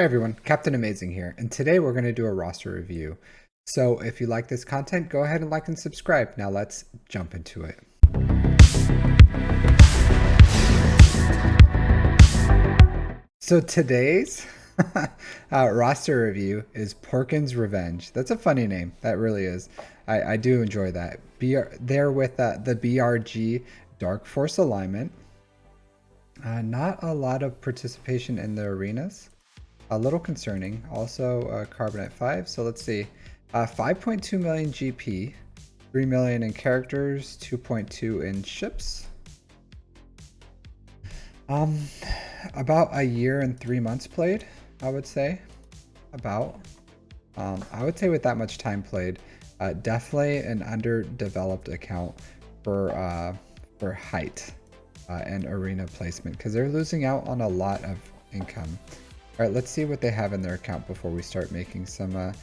Hey everyone, Captain Amazing here, and today we're going to do a roster review. So if you like this content, go ahead and like and subscribe. Now let's jump into it. So today's roster review is PorkinsRevenge. That's a funny name. That really is. I do enjoy that. They're with the BRG Dark Force alignment. Not a lot of participation in the arenas. A little concerning. Also, Carbonite 5. So let's see. 5.2 million GP, 3 million in characters, 2.2 in ships. About a year and 3 months played, I would say. About. I would say with that much time played, definitely an underdeveloped account for height and arena placement because they're losing out on a lot of income. All right, let's see what they have in their account before we start making some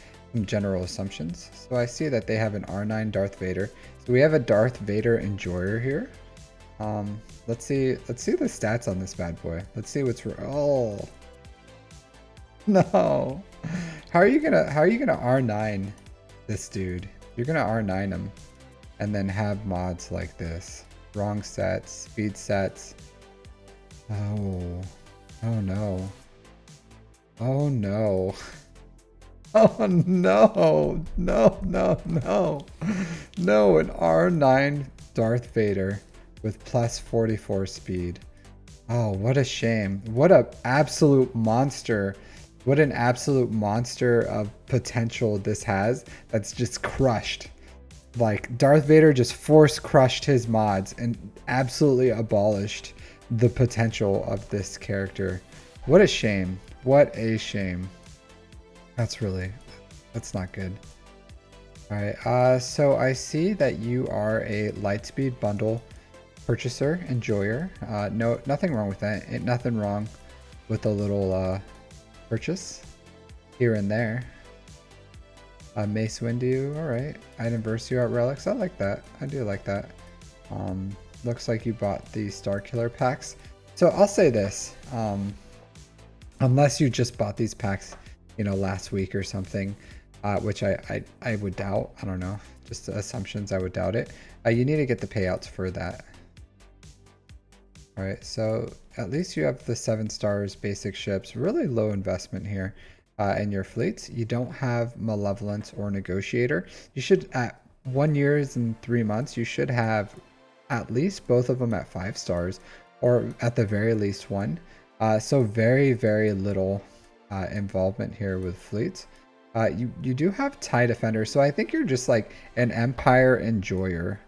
general assumptions. So I see that they have an R9 Darth Vader. So we have a Darth Vader enjoyer here. Let's see the stats on this bad boy. Let's see what's oh no. How are you gonna R9 this dude? You're gonna R9 him and then have mods like this. Wrong sets, speed sets. Oh no. Oh no. Oh no. No, an R9 Darth Vader with plus 44 speed. Oh, what a shame. What a absolute monster. What an absolute monster of potential this has that's just crushed. Like Darth Vader just force crushed his mods and absolutely abolished the potential of this character. What a shame. What a shame. That's not good. All right, so I see that you are a Lightspeed bundle purchaser, enjoyer. No, nothing wrong with that. Ain't nothing wrong with a little purchase here and there. Mace Windu, all right. Item Versio at Relics, I like that. I do like that. Looks like you bought the Star Killer packs. So I'll say this. Unless you just bought these packs, last week or something, which I would doubt. I don't know, just assumptions. I would doubt it. You need to get the payouts for that. All right, so at least you have the 7 stars basic ships. Really low investment here in your fleets. You don't have Malevolence or Negotiator. You should, at 1 year and 3 months, you should have at least both of them at 5 stars, or at the very least 1. So very, very little involvement here with fleets. You do have TIE Defender, so I think you're just like an Empire enjoyer.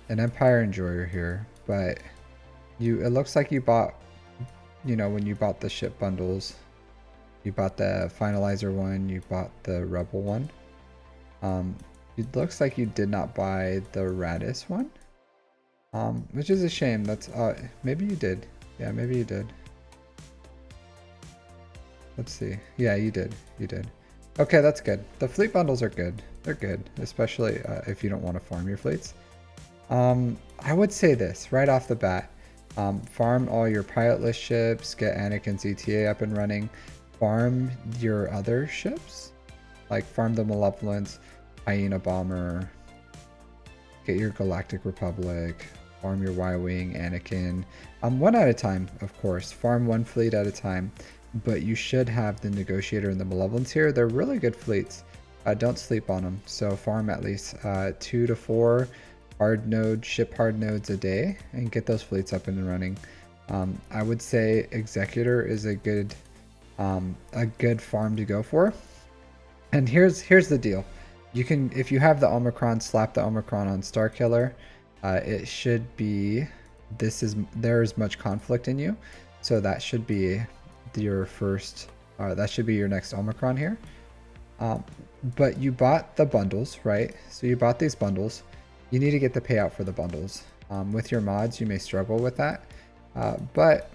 Here, but it looks like you bought, when you bought the ship bundles, you bought the Finalizer one, you bought the Rebel one. It looks like you did not buy the Radis one, which is a shame. That's maybe you did. Yeah, maybe you did. Let's see. Yeah, you did. Okay, that's good. The fleet bundles are good. They're good, especially if you don't want to farm your fleets. I would say this right off the bat. Farm all your pilotless ships, get Anakin's ETA up and running, farm your other ships, like farm the Malevolence, Hyena Bomber, get your Galactic Republic, farm your Y-Wing, Anakin, one at a time, of course. Farm one fleet at a time. But you should have the Negotiator and the Malevolence here. They're really good fleets. Don't sleep on them. So farm at least 2 to 4 ship hard nodes a day and get those fleets up and running. I would say Executor is a good farm to go for. And here's the deal. You can, if you have the Omicron, slap the Omicron on Starkiller. It should be, there is much conflict in you. So that should be your first, that should be your next Omicron here. But you bought the bundles, right? So you bought these bundles. You need to get the payout for the bundles. With your mods, you may struggle with that, but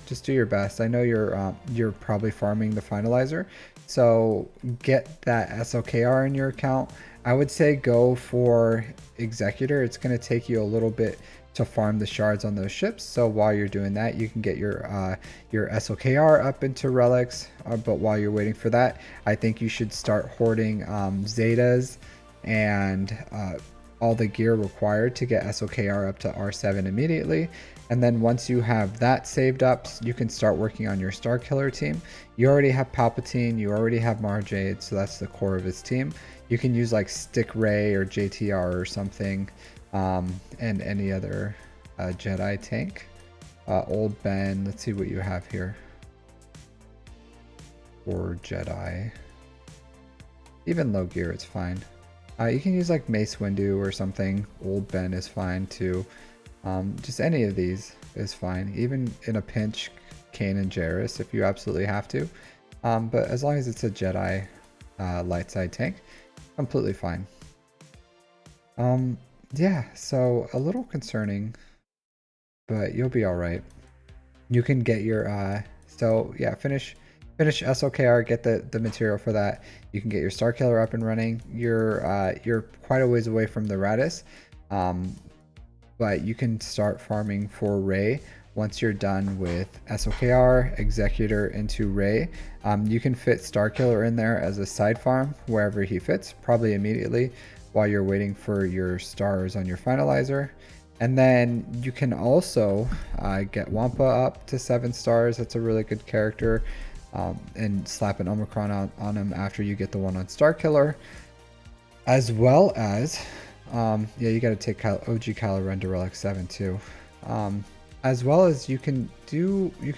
just do your best. I know you're probably farming the Finalizer, so get that SOKR in your account. I would say go for Executor. It's going to take you a little bit to farm the shards on those ships. So while you're doing that, you can get your SOKR up into relics. But while you're waiting for that, I think you should start hoarding Zetas and all the gear required to get SOKR up to R7 immediately. And then once you have that saved up, you can start working on your Star Killer team. You already have Palpatine, you already have Mara Jade, so that's the core of his team. You can use like Stick Ray or JTR or something, and any other Jedi tank. Old Ben, let's see what you have here. Or Jedi. Even low gear, it's fine. You can use like Mace Windu or something. Old Ben is fine too. Just any of these is fine. Even in a pinch, Kain and Jairus if you absolutely have to. But as long as it's a Jedi light side tank, completely fine. Yeah, so a little concerning, but you'll be all right. You can get your so yeah, finish SOKR, get the material for that. You can get your Star Killer up and running. You're quite a ways away from the Radis, but you can start farming for Rey once you're done with SOKR, Executor into Rey. You can fit Star Killer in there as a side farm wherever he fits, probably immediately while you're waiting for your stars on your finalizer. And then you can also get Wampa up to 7 stars. That's a really good character. And slap an Omicron on him after you get the one on Star Killer. As well as, yeah, you got to take OG Kylo Ren to Relic 7 too. As well as you can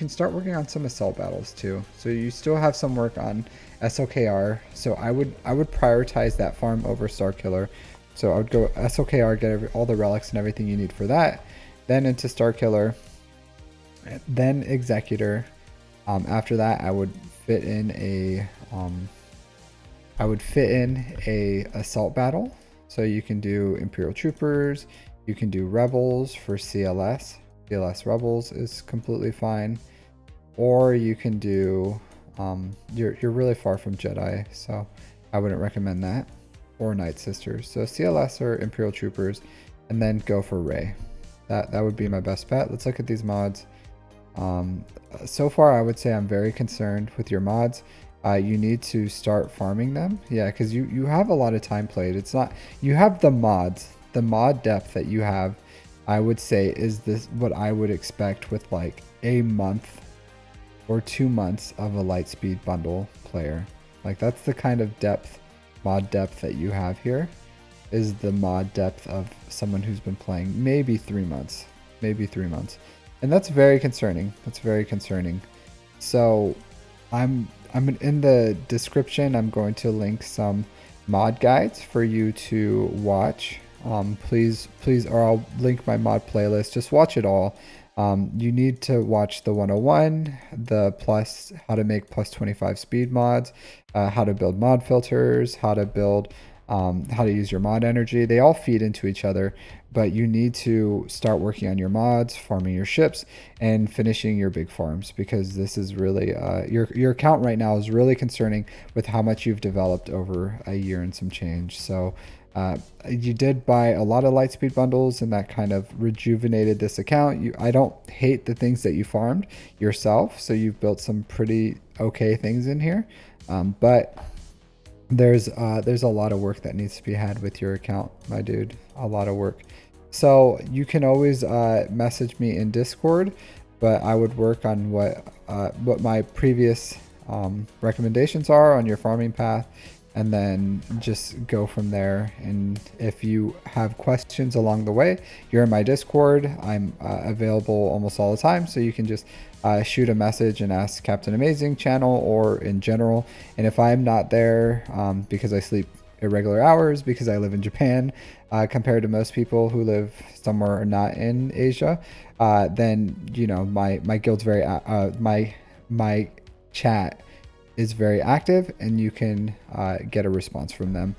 start working on some assault battles too. So you still have some work on SOKR. So I would prioritize that farm over Star Killer. So I would go SOKR, get all the relics and everything you need for that. Then into Star Killer. Then Executor. After that, I would fit in a assault battle. So you can do Imperial Troopers. You can do Rebels for CLS. CLS Rebels is completely fine. Or you can do you're really far from Jedi, so I wouldn't recommend that. Or Night Sisters. So CLS or Imperial Troopers, and then go for Rey. That would be my best bet. Let's look at these mods. So far, I would say I'm very concerned with your mods. You need to start farming them. Yeah, because you have a lot of time played. It's not, you have the mods, the mod depth that you have, I would say is this what I would expect with like a month or 2 months of a Lightspeed bundle player. Like that's the kind of depth, mod depth that you have here is the mod depth of someone who's been playing maybe 3 months, And that's very concerning. That's very concerning. So I'm in the description. I'm going to link some mod guides for you to watch. Please, or I'll link my mod playlist. Just watch it all. You need to watch the 101, the plus, how to make plus 25 speed mods, how to build mod filters, how to build, how to use your mod energy. They all feed into each other, but you need to start working on your mods, farming your ships, and finishing your big farms, because this is really, your account right now is really concerning with how much you've developed over a year and some change. So you did buy a lot of Lightspeed bundles, and that kind of rejuvenated this account. I don't hate the things that you farmed yourself, so you've built some pretty okay things in here, but there's a lot of work that needs to be had with your account, my dude. A lot of work. So you can always message me in Discord, but I would work on what my previous recommendations are on your farming path, and then just go from there. And if you have questions along the way, you're in my Discord. I'm available almost all the time, so you can just shoot a message and ask Captain Amazing channel or in general. And if I'm not there, because I sleep irregular hours, because I live in Japan, compared to most people who live somewhere not in Asia, then you know my guild's very my chat is very active, and you can get a response from them.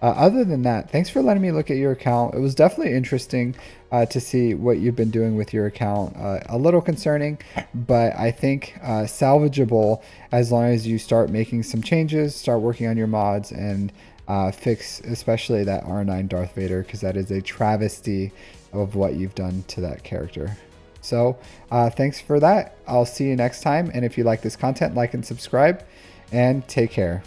Other than that, thanks for letting me look at your account. It was definitely interesting to see what you've been doing with your account. A little concerning, but I think salvageable as long as you start making some changes, start working on your mods, and fix especially that R9 Darth Vader, because that is a travesty of what you've done to that character. So thanks for that. I'll see you next time. And if you like this content, like and subscribe, and take care.